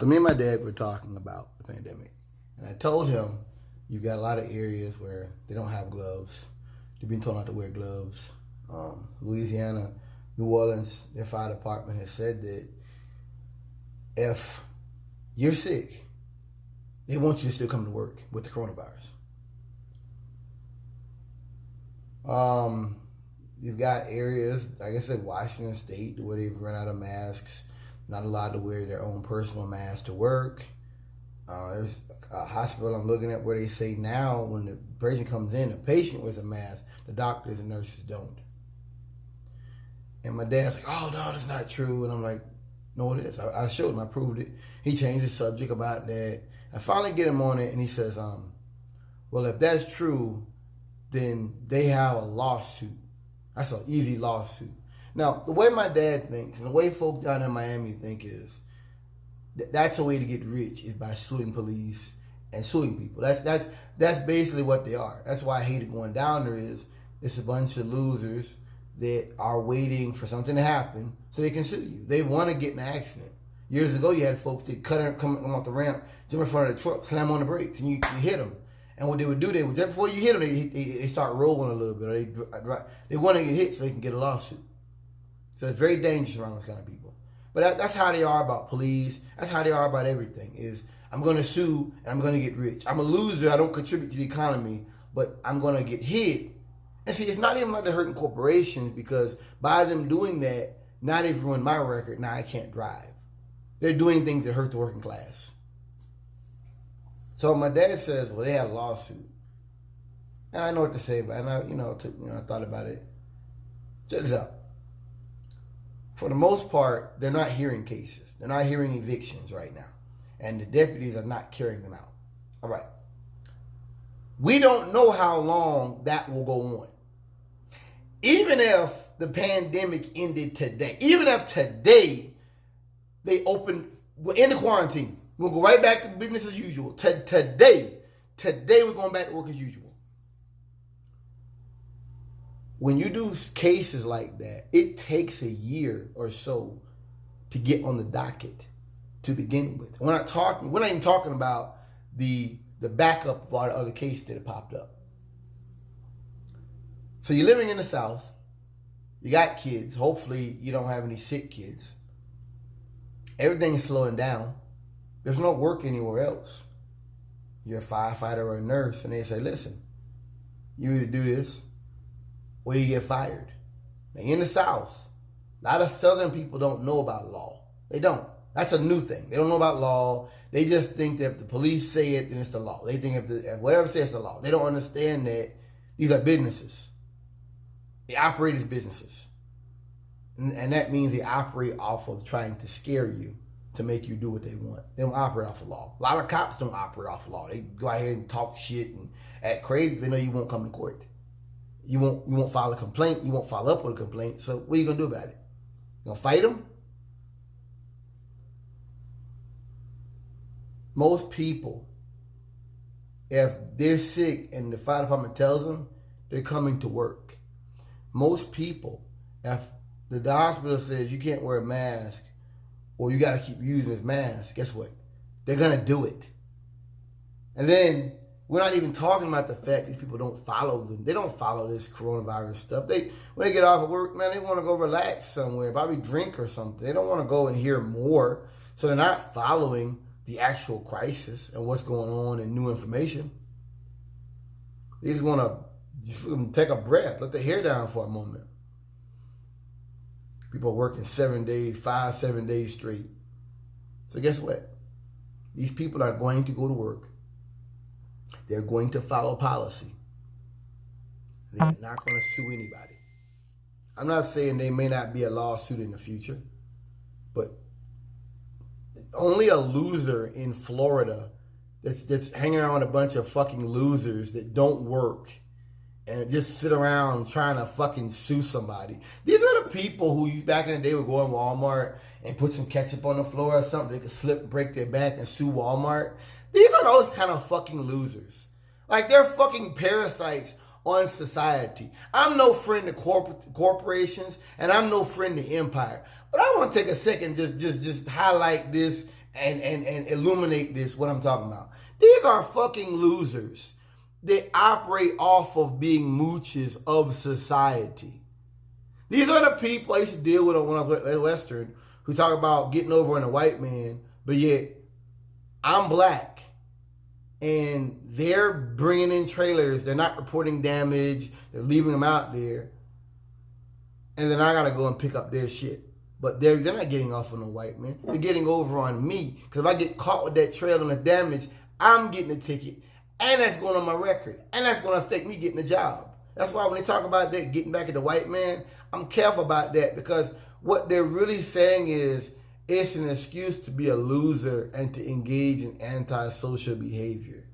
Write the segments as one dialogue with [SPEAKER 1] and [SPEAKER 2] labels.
[SPEAKER 1] So me and my dad were talking about the pandemic. And I told him, you've got a lot of areas where they don't have gloves. They've been told not to wear gloves. Louisiana, New Orleans, their fire department has said that if you're sick, they want you to still come to work with the coronavirus. You've got areas, like I said, Washington State, where they've run out of masks, not allowed to wear their own personal mask to work. There's a hospital I'm looking at where they say now when the patient comes in, the patient wears a mask, the doctors and nurses don't. And my dad's like, oh, no, that's not true. And I'm like, no, it is. I showed him, I proved it. He changed the subject about that. I finally get him on it, and he says, well, if that's true, then they have a lawsuit. That's an easy lawsuit. Now, the way my dad thinks, and the way folks down in Miami think is, that's a way to get rich, is by suing police and suing people. That's basically what they are. That's why I hated going down there is, it's a bunch of losers that are waiting for something to happen so they can sue you. They want to get in an accident. Years ago, you had folks that come off the ramp, jump in front of the truck, slam on the brakes, and you hit them. And what they would do, they would, just before you hit them, they start rolling a little bit. Or they want to get hit so they can get a lawsuit. So it's very dangerous around those kind of people. But that's how they are about police. That's how they are about everything. Is I'm going to sue and I'm going to get rich. I'm a loser. I don't contribute to the economy, but I'm going to get hit. And see, it's not even like they're hurting corporations, because by them doing that, now they've ruined my record. Now I can't drive. They're doing things that hurt the working class. So my dad says, well, they had a lawsuit. And I know what to say, but I thought about it. Check this out. For the most part, they're not hearing cases. They're not hearing evictions right now. And the deputies are not carrying them out. All right. We don't know how long that will go on. Even if the pandemic ended today, even if today they open, we're in the quarantine, we'll go right back to business as usual. Today we're going back to work as usual. When you do cases like that, it takes a year or so to get on the docket to begin with. We're not even talking about the backup of all the other cases that have popped up. So you're living in the South. You got kids. Hopefully you don't have any sick kids. Everything is slowing down. There's no work anywhere else. You're a firefighter or a nurse, and they say, listen, you either do this or you get fired. Now, in the South, a lot of Southern people don't know about law. They don't. That's a new thing. They don't know about law. They just think that if the police say it, then it's the law. They think if whatever says the law. They don't understand that these are businesses. They operate as businesses. And that means they operate off of trying to scare you to make you do what they want. They don't operate off of law. A lot of cops don't operate off of law. They go out here and talk shit and act crazy. They know you won't come to court. You won't file a complaint. You won't follow up with a complaint. So what are you going to do about it? You going to fight them? Most people, if they're sick and the fire department tells them, they're coming to work. Most people, if the hospital says you can't wear a mask or you got to keep using this mask, guess what? They're going to do it. And then we're not even talking about the fact these people don't follow them. They don't follow this coronavirus stuff. When they get off of work, man, they want to go relax somewhere, probably drink or something. They don't want to go and hear more. So they're not following the actual crisis and what's going on and new information. They just want to take a breath, let the hair down for a moment. People are working 7 days straight. So guess what? These people are going to go to work. They're going to follow policy. They're not going to sue anybody. I'm not saying there may not be a lawsuit in the future, but only a loser in Florida that's hanging around with a bunch of fucking losers that don't work and just sit around trying to fucking sue somebody. These are the people who back in the day would go in Walmart and put some ketchup on the floor or something. They could slip and break their back and sue Walmart. These are those kind of fucking losers. Like, they're fucking parasites on society. I'm no friend to corporations, and I'm no friend to empire. But I want to take a second just highlight this and illuminate this, what I'm talking about. These are fucking losers that operate off of being mooches of society. These are the people I used to deal with when I was at Western who talk about getting over on a white man, but yet I'm black. And they're bringing in trailers. They're not reporting damage. They're leaving them out there. And then I got to go and pick up their shit. But they're not getting off on the white man. They're getting over on me. Because if I get caught with that trailer and the damage, I'm getting a ticket. And that's going on my record. And that's going to affect me getting a job. That's why when they talk about that, getting back at the white man, I'm careful about that. Because what they're really saying is it's an excuse to be a loser and to engage in antisocial behavior.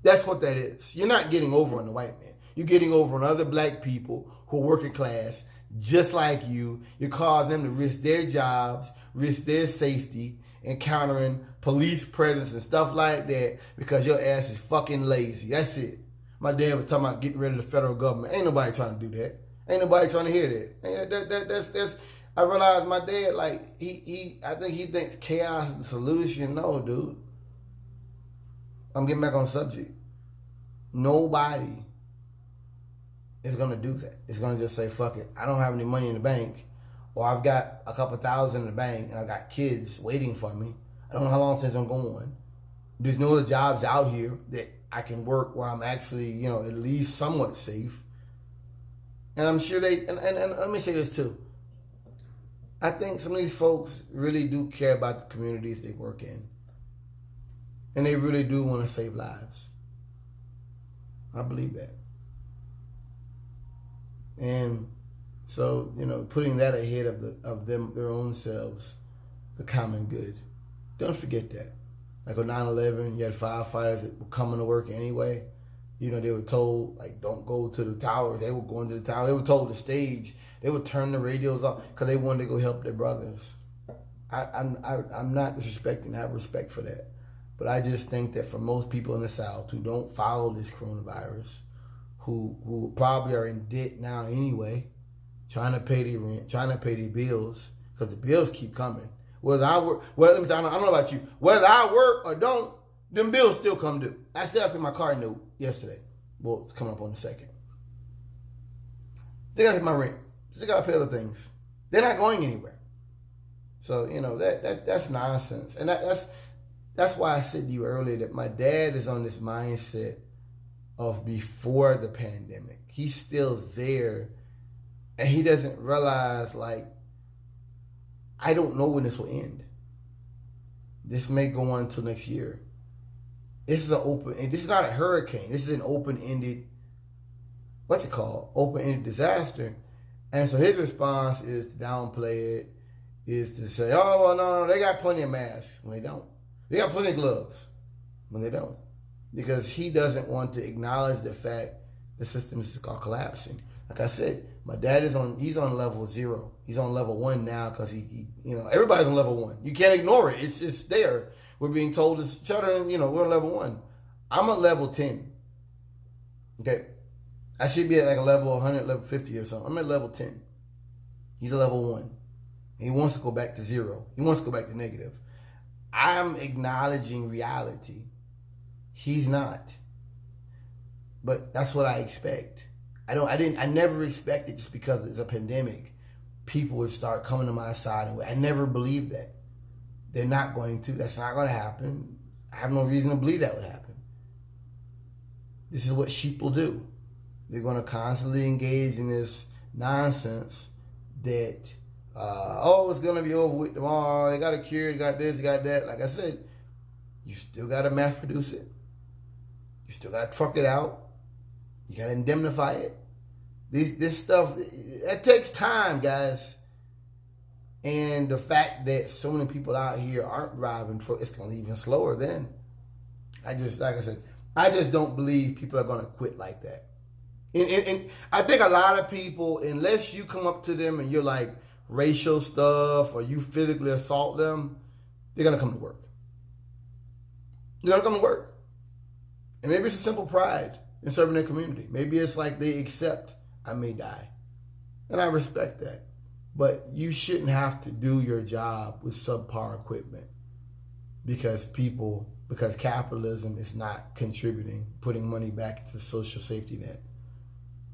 [SPEAKER 1] That's what that is. You're not getting over on the white man. You're getting over on other black people who are working class, just like you. You cause them to risk their jobs, risk their safety, encountering police presence and stuff like that because your ass is fucking lazy. That's it. My dad was talking about getting rid of the federal government. Ain't nobody trying to do that. Ain't nobody trying to hear that. That's I realized my dad, like, I think he thinks chaos is the solution. No, dude. I'm getting back on subject. Nobody is going to do that. It's going to just say, fuck it. I don't have any money in the bank, or I've got a couple thousand in the bank, and I've got kids waiting for me. I don't know how long since I'm going. There's no other jobs out here that I can work where I'm actually, at least somewhat safe. And I'm sure and let me say this too. I think some of these folks really do care about the communities they work in. And they really do want to save lives. I believe that. And so, putting that ahead of them, their own selves, the common good. Don't forget that. Like on 9/11, you had firefighters that were coming to work anyway. They were told, like, don't go to the towers. They were going to the tower. They were told to stage. They would turn the radios off because they wanted to go help their brothers. I'm not disrespecting. I have respect for that. But I just think that for most people in the South who don't follow this coronavirus, who probably are in debt now anyway, trying to pay their rent, trying to pay their bills, because the bills keep coming. Whether I work, let me tell you, I don't know about you. Whether I work or don't, them bills still come due. I still have to pay my car note yesterday. Well, it's coming up on the 2nd. Still gotta pay my rent. Still gotta pay other things. They're not going anywhere. So, that's nonsense. And that's why I said to you earlier that my dad is on this mindset of before the pandemic. He's still there. And he doesn't realize, like, I don't know when this will end. This may go on until next year. This is this is not a hurricane. This is an open-ended, what's it called? Open-ended disaster. And so his response is to downplay it, is to say, oh, well, no, they got plenty of masks, when they don't. They got plenty of gloves, when they don't. Because he doesn't want to acknowledge the fact the system is collapsing. Like I said, my dad he's on level 0. He's on level 1 now because he everybody's on level 1. You can't ignore it. It's just there. We're being told to shut her, we're on level 1. I'm at level 10. Okay. I should be at like a level 100, level 50 or something. I'm at level 10. He's at level 1. He wants to go back to 0. He wants to go back to negative. I'm acknowledging reality. He's not. But that's what I expect. I never expected, just because it's a pandemic, people would start coming to my side. And I never believed that. They're not going to. That's not going to happen. I have no reason to believe that would happen. This is what sheep will do. They're going to constantly engage in this nonsense that, it's going to be over with tomorrow. They got a cure. They got this. They got that. Like I said, you still got to mass produce it. You still got to truck it out. You got to indemnify it. This stuff, it takes time, guys. And the fact that so many people out here aren't driving trucks, it's going to be even slower then. Like I said, I just don't believe people are going to quit like that. And I think a lot of people, unless you come up to them and you're like racial stuff or you physically assault them, they're going to come to work. They're going to come to work. And maybe it's a simple pride in serving their community. Maybe it's like they accept I may die. And I respect that. But you shouldn't have to do your job with subpar equipment. because capitalism is not contributing, putting money back into the social safety net.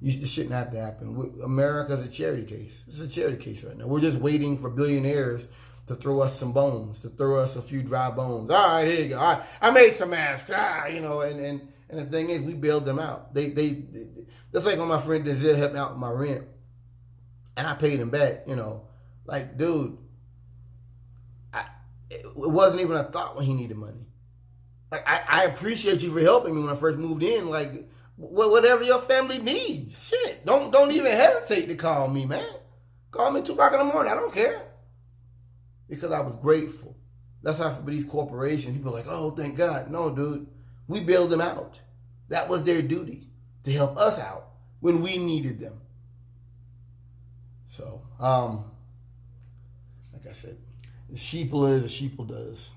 [SPEAKER 1] This shouldn't have to happen. America's a charity case. It's a charity case right now. We're just waiting for billionaires to throw us some bones, to throw us a few dry bones. All right, here you go. I made some masks. And the thing is, we bailed them out. They that's like when my friend Denzel helped me out with my rent, and I paid him back. Like, dude, it wasn't even a thought when he needed money. Like, I appreciate you for helping me when I first moved in. Like, whatever your family needs, shit. Don't even hesitate to call me, man. Call me 2 o'clock in the morning. I don't care. Because I was grateful. That's how for these corporations, people are like, oh, thank God. No, dude. We bailed them out. That was their duty, to help us out when we needed them. So, like I said, the sheeple is, the sheeple does.